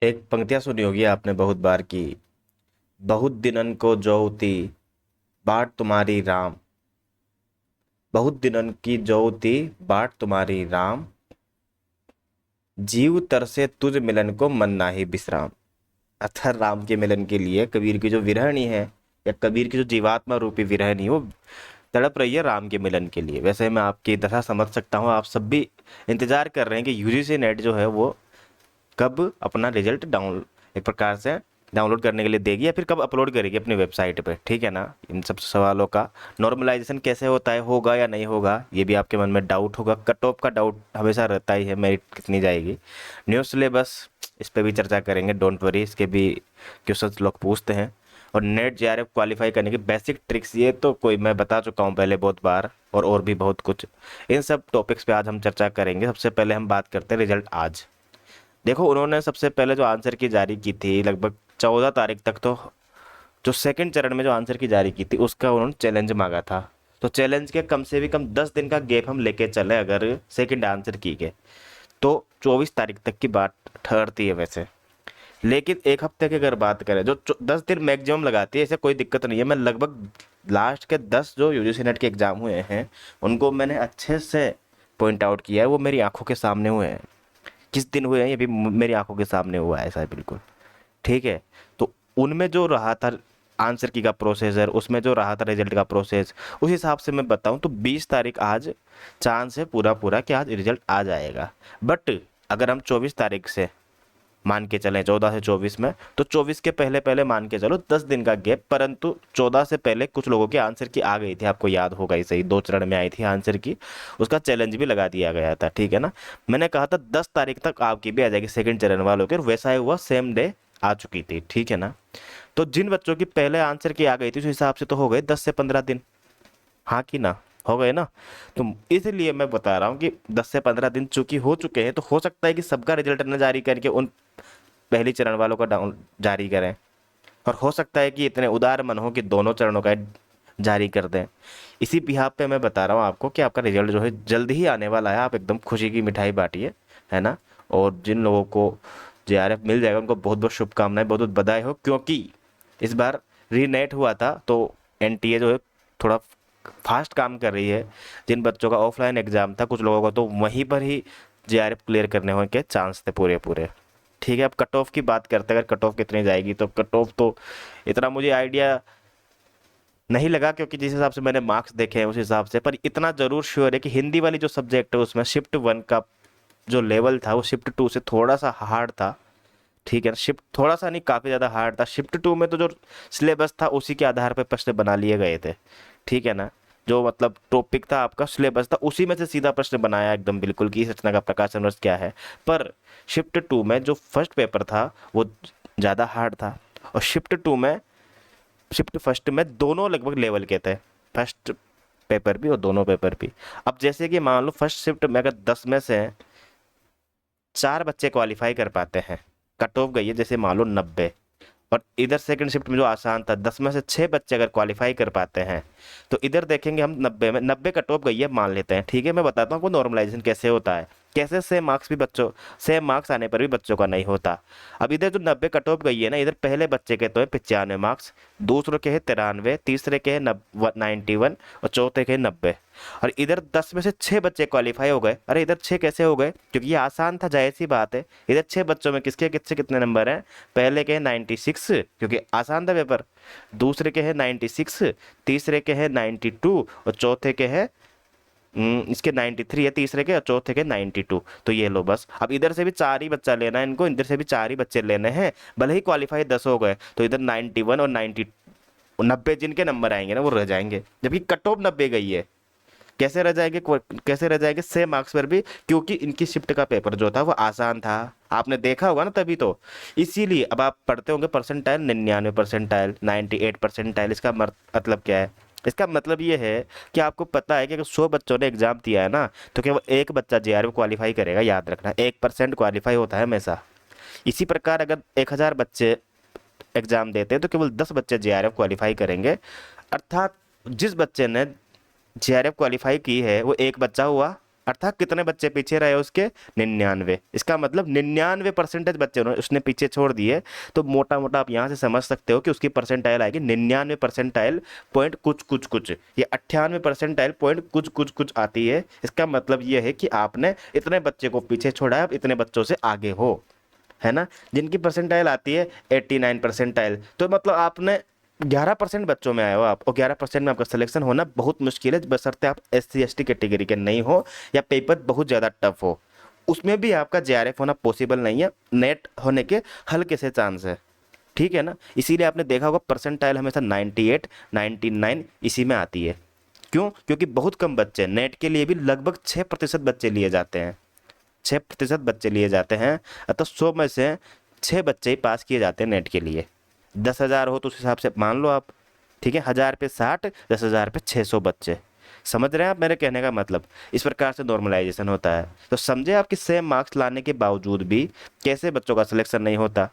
एक पंक्तियां सुनी होगी आपने बहुत बार की। बहुत दिनन को ज्योति बाट तुम्हारी राम। बहुत दिनन की ज्योति बाट तुम्हारी राम। जीव तरसे तुझ मिलन को मन नाही विश्राम। अतः राम के मिलन के लिए कबीर की जो विरहणी है, या कबीर की जो जीवात्मा रूपी विरहणी, वो तड़प रही है राम के मिलन के लिए। वैसे मैं आपकी तरह समझ सकता हूँ, आप सब भी इंतजार कर रहे हैं कि यूजीसी नेट जो है वो कब अपना रिजल्ट डाउन एक प्रकार से डाउनलोड करने के लिए देगी, या फिर कब अपलोड करेगी अपनी वेबसाइट पे। ठीक है ना। इन सब सवालों का नॉर्मलाइजेशन कैसे होता है, होगा या नहीं होगा, ये भी आपके मन में डाउट होगा। कट ऑफ का डाउट हमेशा रहता ही है, मेरिट कितनी जाएगी। न्यू सिलेबस, इस पे भी चर्चा करेंगे, डोंट वरी। इसके भी क्वेश्चंस लोग पूछते हैं। और नेट जेआरएफ क्वालिफाई करने की बेसिक ट्रिक्स, ये तो कोई मैं बता चुका हूँ पहले बहुत बार, और भी बहुत कुछ। इन सब टॉपिक्स पे आज हम चर्चा करेंगे। सबसे पहले हम बात करते हैं रिजल्ट आज। देखो, उन्होंने सबसे पहले जो आंसर की जारी की थी लगभग 14 तारीख तक, तो जो सेकंड चरण में जो आंसर की जारी की थी उसका उन्होंने चैलेंज मांगा था। तो चैलेंज के कम से भी कम 10 दिन का गैप हम लेके चले अगर सेकंड आंसर की के, तो 24 तारीख तक की बात ठहरती है वैसे। लेकिन एक हफ्ते की अगर बात करें, जो 10 दिन मैक्सिमम लगाती है, ऐसे कोई दिक्कत नहीं है। मैं लगभग लास्ट के 10 जो यूजीसी नेट के एग्जाम हुए हैं उनको मैंने अच्छे से पॉइंट आउट किया है, वो मेरी आंखों के सामने हुए हैं। किस दिन हुए हैं ये भी मेरी आंखों के सामने हुआ है, ऐसा है बिल्कुल। ठीक है। तो उनमें जो रहा था आंसर की का प्रोसेसर, उसमें जो रहा था रिजल्ट का प्रोसेस, उस हिसाब से मैं बताऊं तो 20 तारीख आज चांस है पूरा पूरा कि आज रिजल्ट आ जाएगा। बट अगर हम 24 तारीख से मान के चलें, 14 से 24 में, तो 24 के पहले पहले मान के चलो 10 दिन का गैप। परंतु 14 से पहले कुछ लोगों की आंसर की आ गई थी, आपको याद होगा ही सही, 2 चरण में आई थी आंसर की। उसका चैलेंज भी लगा दिया गया था। ठीक है ना। मैंने कहा था 10 तारीख तक आपकी भी आ जाएगी सेकंड चरण वालों की, और वैसा ही हुआ, सेम डे आ चुकी थी। ठीक है ना। तो जिन बच्चों की पहले आंसर की आ गई थी उस हिसाब से तो हो गए 10 से 15 दिन। हाँ कि ना, हो गए ना। तो इसलिए मैं बता रहा हूँ कि 10 से 15 दिन चूंकि हो चुके हैं, तो हो सकता है कि सबका रिजल्ट न जारी करके उन पहली चरण वालों का डाउन जारी करें। और हो सकता है कि इतने उदार मन हो कि दोनों चरणों का जारी कर दें। इसी बिहाफ पे मैं बता रहा हूँ आपको कि आपका रिजल्ट जो है जल्द ही आने वाला है। आप एकदम खुशी की मिठाई बांटिए, है ना। और जिन लोगों को जेआरएफ मिल जाएगा उनको बहुत बहुत शुभकामनाएं, बहुत बहुत बधाई हो, क्योंकि इस बार रीनेट हुआ था तो एनटीए जो है थोड़ा फास्ट काम कर रही है। जिन बच्चों का ऑफलाइन एग्जाम था, कुछ लोगों को तो वहीं पर ही जेआरएफ क्लियर करने होने के चांस थे पूरे पूरे। ठीक है। अब कट ऑफ की बात करते हैं, अगर कट ऑफ कितनी जाएगी, तो कट ऑफ तो इतना मुझे आइडिया नहीं लगा, क्योंकि जिस हिसाब से मैंने मार्क्स देखे हैं उस हिसाब से। पर इतना जरूर श्योर है कि हिंदी वाली जो सब्जेक्ट है उसमें शिफ्ट 1 का जो लेवल था वो शिफ्ट 2 से थोड़ा सा हार्ड था। ठीक है ना। शिफ्ट थोड़ा सा नहीं, काफी ज्यादा हार्ड था। शिफ्ट 2 में तो जो सिलेबस था उसी के आधार पर प्रश्न बना लिए गए थे। ठीक है ना। जो मतलब टॉपिक था आपका, सिलेबस था, उसी में से सीधा प्रश्न बनाया एकदम बिल्कुल कि इस रचना का प्रकाशन वर्ष क्या है। पर शिफ्ट 2 में जो फर्स्ट पेपर था वो ज्यादा हार्ड था। और शिफ्ट फर्स्ट में दोनों लगभग लेवल के थे, फर्स्ट पेपर भी और दोनों पेपर भी। अब जैसे कि मान लो फर्स्ट शिफ्ट में अगर 10 में से 4 बच्चे क्वालिफाई कर पाते हैं, कट ऑफ गई है जैसे मान लो 90। और इधर सेकंड शिफ्ट में जो आसान था, 10 में से 6 बच्चे अगर क्वालिफाई कर पाते हैं, तो इधर देखेंगे हम 90 में 90 कट ऑफ गई है मान लेते हैं। ठीक है। मैं बताता हूँ आपको नॉर्मलाइजेशन कैसे होता है, कैसे सेम मार्क्स भी बच्चों सेम मार्क्स आने पर भी बच्चों का नहीं होता। अब इधर जो 90 कट ऑफ गई है ना, इधर पहले बच्चे के तो है 95 मार्क्स, दूसरों के है 93, तीसरे के है 91 और चौथे के है 90। और इधर 10 में से 6 बच्चे क्वालिफाई हो गए। अरे इधर 6 कैसे हो गए, क्योंकि ये आसान था, जाहिर सी बात है। इधर 6 बच्चों में किसके किससे कितने नंबर हैं, पहले के हैं 96 क्योंकि आसान था पेपर, दूसरे के हैं 96, तीसरे के हैं 92 और चौथे के हैं इसके 93 है, तीसरे के और चौथे के 92। तो ये लो बस। अब इधर से भी 4 ही बच्चा लेना है इनको, इधर से भी 4 ही बच्चे लेने हैं। भले ही क्वालिफाई 10 हो गए तो इधर 91 और 90 जिनके नंबर आएंगे ना वो रह जाएंगे, जबकि कट ऑफ 90 गई है। कैसे रह जाएंगे, कैसे रह जाएंगे सेम मार्क्स पर भी, क्योंकि इनकी शिफ्ट का पेपर जो था वो आसान था। आपने देखा होगा ना तभी तो। इसीलिए अब आप पढ़ते होंगे परसेंटाइल 99 परसेंटाइल, 98 परसेंटाइल। इसका मतलब क्या है, इसका मतलब ये है कि आपको पता है कि अगर 100 बच्चों ने एग्जाम दिया है ना, तो केवल एक बच्चा जेआरएफ क्वालिफाई करेगा, याद रखना। 1% क्वालिफाई होता है हमेशा। इसी प्रकार अगर 1000 बच्चे एग्जाम देते हैं तो केवल 10 बच्चे जेआरएफ क्वालिफाई करेंगे। अर्थात जिस बच्चे ने जेआरएफ क्वालिफाई की है वो एक बच्चा हुआ, अर्थात कितने बच्चे पीछे रहे उसके, 99। इसका मतलब 99% बच्चे उसने पीछे छोड़ दिए। तो मोटा मोटा आप यहाँ से समझ सकते हो कि उसकी परसेंटाइल आएगी 99% पॉइंट कुछ कुछ कुछ, ये 98% पॉइंट कुछ कुछ कुछ आती है। इसका मतलब ये है कि आपने इतने बच्चे को पीछे छोड़ा है, आप इतने बच्चों से आगे हो, है ना। जिनकी परसेंटाइल आती है 89%, तो मतलब आपने 11% बच्चों में आए हो आप, और 11% में आपका सिलेक्शन होना बहुत मुश्किल है, बशर्ते आप SC ST कैटेगरी के नहीं हो या पेपर बहुत ज़्यादा टफ हो। उसमें भी आपका JRF होना पॉसिबल नहीं है, नेट होने के हल्के से चांस है, ठीक है ना। इसीलिए आपने देखा होगा परसेंटाइल हमेशा 98 99 इसी में आती है। क्यों? क्योंकि बहुत कम बच्चे, नेट के लिए भी लगभग 6% बच्चे लिए जाते हैं, 6% बच्चे लिए जाते हैं। अतः 100 में से 6 बच्चे ही पास किए जाते हैं नेट के लिए। 10,000 हो तो उस हिसाब से मान लो आप, ठीक है, 1000 पे 60, 10,000 पे 600 बच्चे। समझ रहे हैं आप मेरे कहने का मतलब? इस प्रकार से नॉर्मलाइजेशन होता है। तो समझे आप कि सेम मार्क्स लाने के बावजूद भी कैसे बच्चों का सिलेक्शन नहीं होता।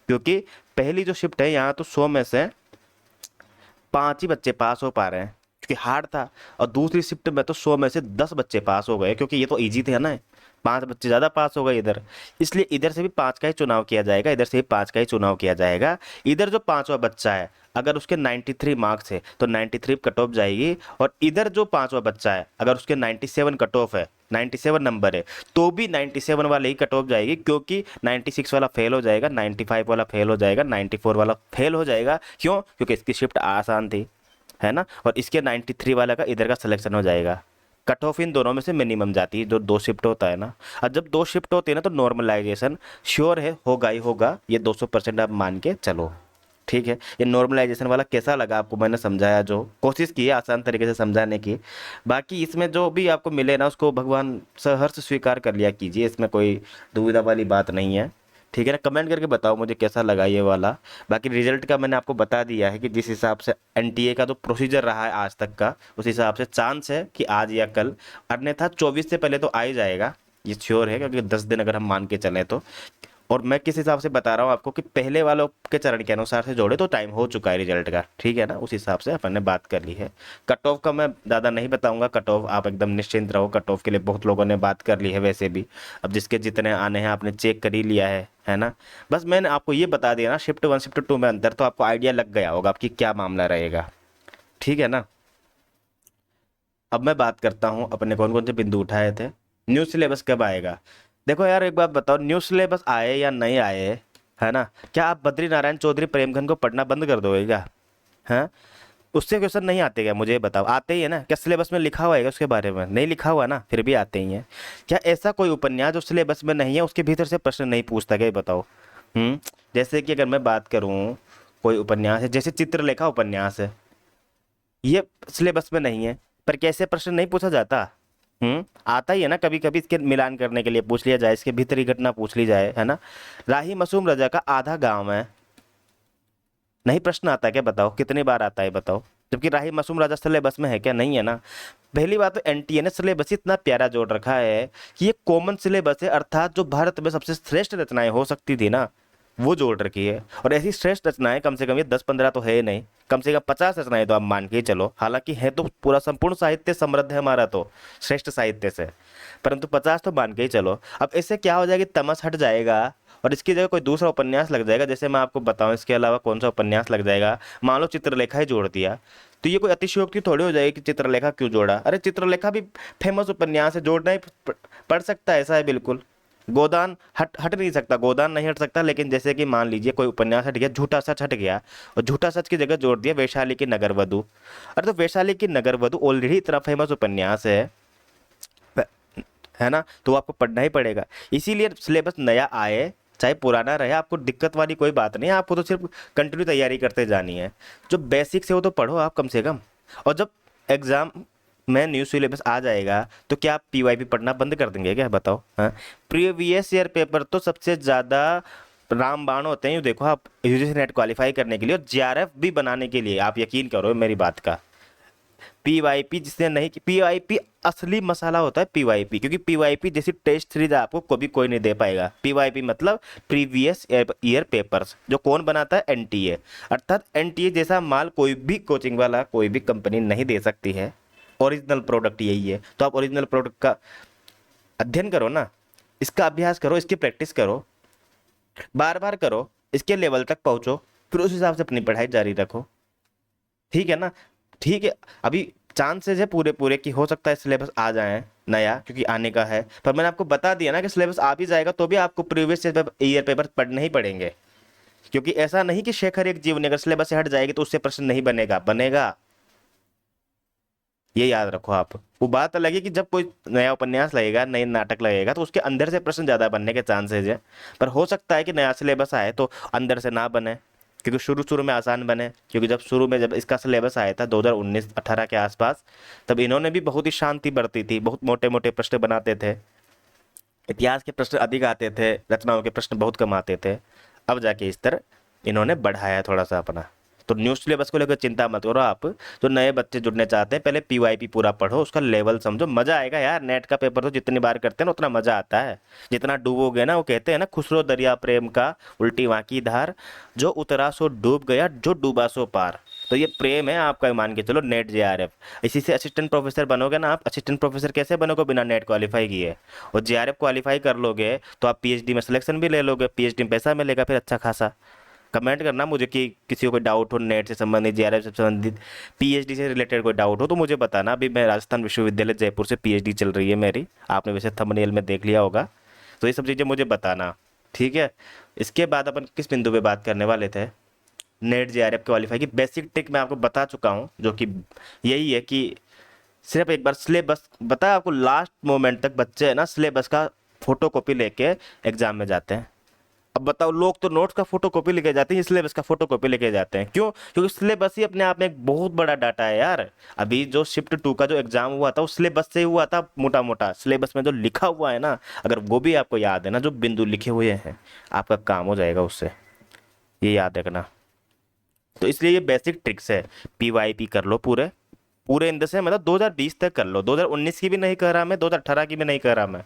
क्योंकि पहली जो शिफ्ट है यहाँ तो 100 में से 5 ही बच्चे पास हो पा रहे हैं क्योंकि हार्ड था, और दूसरी शिफ्ट में तो 100 में से 10 बच्चे पास हो गए क्योंकि ये तो इजी थे ना, 5 बच्चे ज़्यादा पास हो गए इधर। इसलिए इधर से भी 5 का ही चुनाव किया जाएगा, इधर से भी 5 का ही चुनाव किया जाएगा। इधर जो 5वां बच्चा है अगर उसके 93 मार्क्स है तो 93 कट ऑफ जाएगी, और इधर जो 5वां बच्चा है अगर उसके 97 कट ऑफ है, 97 नंबर है, तो भी 97 वाले ही कट ऑफ जाएगी, क्योंकि 96 वाला फेल हो जाएगा, 95 वाला फेल हो जाएगा, 94 वाला फेल हो जाएगा। क्यों? क्योंकि इसकी शिफ्ट आसान थी, है ना, और इसके 93 वाला का इधर का सिलेक्शन हो जाएगा। कट ऑफ इन दोनों में से मिनिमम जाती है, जो 2 शिफ्ट होता है ना। और जब 2 शिफ्ट होती है ना तो नॉर्मलाइजेशन श्योर है, होगा ही होगा, ये 200% आप मान के चलो, ठीक है। ये नॉर्मलाइजेशन वाला कैसा लगा आपको? मैंने समझाया, जो कोशिश की है आसान तरीके से समझाने की। बाकी इसमें जो भी आपको मिले ना उसको भगवान सहर्ष स्वीकार कर लिया कीजिए, इसमें कोई दुविधा वाली बात नहीं है, ठीक है ना। कमेंट करके बताओ मुझे कैसा लगा ये वाला। बाकी रिजल्ट का मैंने आपको बता दिया है कि जिस हिसाब से NTA का जो प्रोसीजर रहा है आज तक का, उस हिसाब से चांस है कि आज या कल, अन्यथा 24 से पहले तो आ ही जाएगा, ये श्योर है, क्योंकि 10 दिन अगर हम मान के चलें तो। और मैं किस हिसाब से बता रहा हूँ आपको कि पहले वालों के चरण के अनुसार से जोड़े तो टाइम हो चुका है रिजल्ट का, ठीक है ना, उस हिसाब से अपन ने बात कर ली है। कट ऑफ का मैं ज़्यादा नहीं बताऊंगा, कट ऑफ आप एकदम निश्चिंत रहो, कट ऑफ के लिए बहुत लोगों ने बात कर ली है वैसे भी। अब जिसके जितने आने हैं आपने चेक कर ही लिया है ना। बस मैंने आपको ये बता दिया ना शिफ्ट 1 शिफ्ट 2 में अंतर, तो आपको आइडिया लग गया होगा आपकी क्या मामला रहेगा, ठीक है ना। अब मैं बात करता हूँ अपने कौन कौन से बिंदु उठाए थे। न्यू सिलेबस कब आएगा? देखो यार एक बात बताओ, न्यू सिलेबस आए या नहीं आए, है ना, क्या आप बद्री नारायण चौधरी प्रेमगन को पढ़ना बंद कर दोगे क्या? हैं? उससे क्वेश्चन नहीं आते क्या? मुझे ये बताओ, आते ही है ना? क्या सिलेबस में लिखा हुआ है क्या उसके बारे में? नहीं लिखा हुआ ना, फिर भी आते ही हैं। क्या ऐसा कोई उपन्यास जो सिलेबस में नहीं है उसके भीतर से प्रश्न नहीं पूछता क्या? ये बताओ। जैसे कि अगर मैं बात करूँ, कोई उपन्यास है जैसे चित्रलेखा उपन्यास है, ये सिलेबस में नहीं है, पर कैसे प्रश्न नहीं पूछा जाता? आता ही है ना, कभी कभी इसके मिलान करने के लिए पूछ लिया जाए, इसके भीतरी घटना पूछ ली जाए, है ना। राही मासूम रजा का आधा गांव है, नहीं प्रश्न आता है क्या? बताओ कितनी बार आता है बताओ, जबकि राही मासूम राजा सिलेबस में है क्या? नहीं है ना। पहली बात तो NTA ने सिलेबस इतना प्यारा जोड़ रखा है कि ये कॉमन सिलेबस है, अर्थात जो भारत में सबसे श्रेष्ठ रचनाएं हो सकती थी ना वो जोड़ रखी है। और ऐसी श्रेष्ठ रचनाएं कम से कम ये 10-15 तो है ही नहीं, कम से कम 50 रचनाएं तो आप मान के ही चलो। हालांकि है तो पूरा संपूर्ण साहित्य समृद्ध है हमारा तो श्रेष्ठ साहित्य से, परंतु 50 तो मान के ही चलो। अब इससे क्या हो जाएगा, तमस हट जाएगा और इसकी जगह कोई दूसरा उपन्यास लग जाएगा। जैसे मैं आपको बताऊं इसके अलावा कौन सा उपन्यास लग जाएगा, मान लो चित्रलेखा ही जोड़ दिया, तो ये कोई अतिशयोक्ति थोड़ी हो जाएगी कि चित्रलेखा क्यों जोड़ा। अरे चित्रलेखा भी फेमस उपन्यास है, जोड़ना ही पड़ सकता है, ऐसा है बिल्कुल। गोदान हट हट नहीं सकता, गोदान नहीं हट सकता, लेकिन जैसे कि मान लीजिए कोई उपन्यास हट गया, झूठा सच हट गया, और झूठा सच की जगह जोड़ दिया वैशाली की नगरवधु। अरे तो वैशाली की नगरवधु ऑलरेडी इतना फेमस उपन्यास है ना, तो आपको पढ़ना ही पड़ेगा। इसीलिए सिलेबस नया आए चाहे पुराना रहे, आपको दिक्कत वाली कोई बात नहीं है, आपको तो सिर्फ कंटिन्यू तैयारी करते जानी है। जो बेसिक्स है वो तो पढ़ो आप कम से कम। और जब एग्जाम में न्यू सिलेबस आ जाएगा तो क्या आप PYP पढ़ना बंद कर देंगे क्या? बताओ। हाँ, प्रीवियस ईयर पेपर तो सबसे ज़्यादा रामबाण होते हैं, देखो आप UGC नेट क्वालिफाई करने के लिए और JRF भी बनाने के लिए, आप यकीन करो मेरी बात का। PYP जिसने नहीं की, PYP असली मसाला होता है PYP, क्योंकि PYP जैसी टेस्ट सीरीज आपको कभी कोई नहीं दे पाएगा। PYP मतलब प्रीवियस ईयर पेपर्स, जो कौन बनाता है? NTA। अर्थात NTA जैसा माल कोई भी कोचिंग वाला, कोई भी कंपनी नहीं दे सकती है। ओरिजिनल प्रोडक्ट यही है, तो आप ओरिजिनल प्रोडक्ट का अध्ययन करो ना, इसका अभ्यास करो, इसकी प्रैक्टिस करो, बार बार करो, इसके लेवल तक पहुंचो, फिर उस हिसाब से अपनी पढ़ाई जारी रखो। ठीक है ना? ठीक है। अभी चांसेस है पूरे पूरे कि हो सकता है सिलेबस आ जाए नया, क्योंकि आने का है, पर मैंने आपको बता दिया ना कि सिलेबस आ भी जाएगा तो भी आपको प्रीवियस ईयर पेपर पढ़ने ही पड़ेंगे। क्योंकि ऐसा नहीं कि शेखर एक जीवनी अगर सिलेबस से हट जाएगी तो उससे प्रश्न नहीं बनेगा, बनेगा। ये याद रखो आप। वो बात अलग है कि जब कोई नया उपन्यास लगेगा, नई नाटक लगेगा, तो उसके अंदर से प्रश्न ज्यादा बनने के चांसेस है। पर हो सकता है कि नया सिलेबस आए तो अंदर से ना बने, क्योंकि शुरू शुरू में आसान बने। क्योंकि जब शुरू में जब इसका सिलेबस आया था 2019-18 के आसपास, तब इन्होंने भी बहुत ही शांति बरती थी, बहुत मोटे मोटे प्रश्न बनाते थे, इतिहास के प्रश्न अधिक आते थे, रचनाओं के प्रश्न बहुत कम आते थे। अब जाके इस तरह इन्होंने बढ़ाया थोड़ा सा अपना। तो न्यू सिलेबस को लेकर चिंता मत करो आप। जो नए बच्चे जुड़ने चाहते हैं, पहले पीवाईपी पूरा पढ़ो, उसका लेवल समझो, मजा आएगा यार। नेट का पेपर तो जितनी बार करते हैं ना उतना मजा आता है। जितना डूबोगे ना, वो कहते हैं ना, खुसरो दरिया प्रेम का उल्टी वहाँ की धार, जो उतरा सो डूब गया, जो डूबा सो पार। तो ये प्रेम है आपका, मान के चलो नेट जेआरएफ। इसी से असिस्टेंट प्रोफेसर बनोगे ना आप। असिस्टेंट प्रोफेसर कैसे बनोगे? बिना नेट क्वालिफाई किए। और जेआरएफ क्वालिफाई कर लोगे तो आप पीएचडी में सिलेक्शन भी ले लोगे, पीएचडी में पैसा मिलेगा फिर अच्छा खासा। कमेंट करना मुझे कि किसी को कोई डाउट हो नेट से संबंधित, जेआरएफ से संबंधित, पीएचडी से रिलेटेड कोई डाउट हो तो मुझे बताना। अभी मैं राजस्थान विश्वविद्यालय जयपुर से पीएचडी चल रही है मेरी, आपने वैसे थंबनेल में देख लिया होगा। तो ये सब चीज़ें मुझे बताना, ठीक है? इसके बाद अपन किस बिंदु पे बात करने वाले थे? नेट जेआरएफ क्वालिफाई की बेसिक ट्रिक मैं आपको बता चुका हूँ, जो कि यही है कि सिर्फ एक बार सिलेबस बता आपको, लास्ट मोमेंट तक बच्चे है ना सिलेबस का फोटो कॉपी लेके एग्जाम में जाते हैं। अब बताओ, लोग तो नोट्स का फोटो कॉपी लेके जाते हैं, सिलेबस का फोटो कॉपी लेके जाते हैं, क्यों? क्योंकि सिलेबस ही अपने आप में एक बहुत बड़ा डाटा है यार। अभी जो शिफ्ट 2 का जो एग्जाम हुआ था वो सिलेबस से ही हुआ था, मोटा मोटा सिलेबस में जो लिखा हुआ है ना, अगर वो भी आपको याद है ना, जो बिंदु लिखे हुए हैं, आपका काम हो जाएगा उससे। ये याद रखना। तो इसलिए ये बेसिक ट्रिक्स है। पीवाईपी कर लो पूरे पूरे इन से, मतलब 2020 तक कर लो। 2019 की भी नहीं कर रहा मैं, 2018 की भी नहीं कर रहा मैं,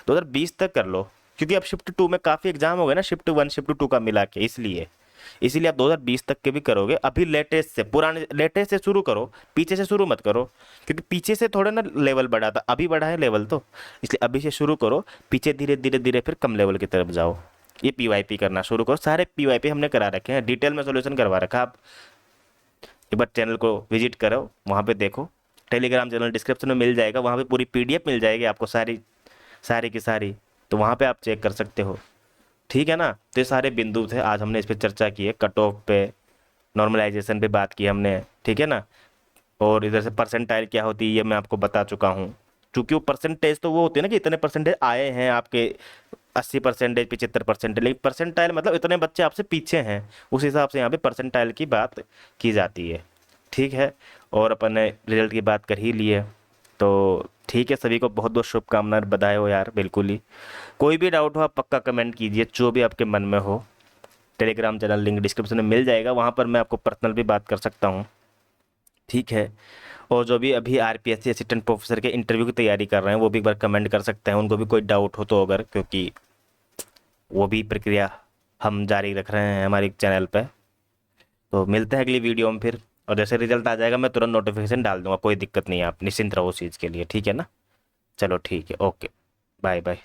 2020 तक कर लो। क्योंकि अब शिफ्ट 2 में काफ़ी एग्जाम हो गए ना, शिफ्ट 1 शिफ्ट 2 का मिला के, इसलिए इसीलिए आप 2020 तक के भी करोगे। अभी लेटेस्ट से, पुराने लेटेस्ट से शुरू करो, पीछे से शुरू मत करो। क्योंकि पीछे से थोड़ा ना लेवल बढ़ा था, अभी बढ़ा है लेवल, तो इसलिए अभी से शुरू करो। पीछे धीरे धीरे धीरे फिर कम लेवल की तरफ जाओ। ये पीवाईपी करना शुरू करो। सारे पीवाईपी हमने करा रखे हैं, डिटेल में सोल्यूशन करवा रखा है। आप एक बार चैनल को विजिट करो, वहाँ पे देखो। टेलीग्राम चैनल डिस्क्रिप्शन में मिल जाएगा, वहाँ पे पूरी पीडीएफ मिल जाएगी आपको, सारी सारी की सारी। तो वहाँ पे आप चेक कर सकते हो, ठीक है ना? तो ये सारे बिंदु थे, आज हमने इस पे चर्चा की है। कट ऑफ पे, नॉर्मलाइजेशन पे बात की हमने, ठीक है ना? और इधर से परसेंटाइल क्या होती है ये मैं आपको बता चुका हूँ। क्योंकि वो परसेंटेज तो वो होती है ना कि इतने परसेंटेज आए हैं आपके, 80%, 75%, लेकिन परसेंटाइल मतलब इतने बच्चे आपसे पीछे हैं, उस हिसाब से यहाँ पे परसेंटाइल की बात की जाती है, ठीक है? और अपन ने रिजल्ट की बात कर ही ली है, तो ठीक है। सभी को बहुत बहुत शुभकामनाएं, बधाई हो यार, बिल्कुल ही। कोई भी डाउट हो आप पक्का कमेंट कीजिए, जो भी आपके मन में हो। टेलीग्राम चैनल लिंक डिस्क्रिप्शन में मिल जाएगा, वहाँ पर मैं आपको पर्सनल भी बात कर सकता हूँ, ठीक है? और जो भी अभी आरपीएससी असिस्टेंट प्रोफेसर के इंटरव्यू की तैयारी कर रहे हैं वो भी एक बार कमेंट कर सकते हैं, उनको भी कोई डाउट हो तो, अगर, क्योंकि वो भी प्रक्रिया हम जारी रख रहे हैं हमारे चैनल पे। तो मिलते हैं अगली वीडियो में फिर, और जैसे रिजल्ट आ जाएगा मैं तुरंत नोटिफिकेशन डाल दूंगा, कोई दिक्कत नहीं है, आप निश्चिंत रहो उस चीज़ के लिए, ठीक है ना? चलो ठीक है, ओके, बाय बाय।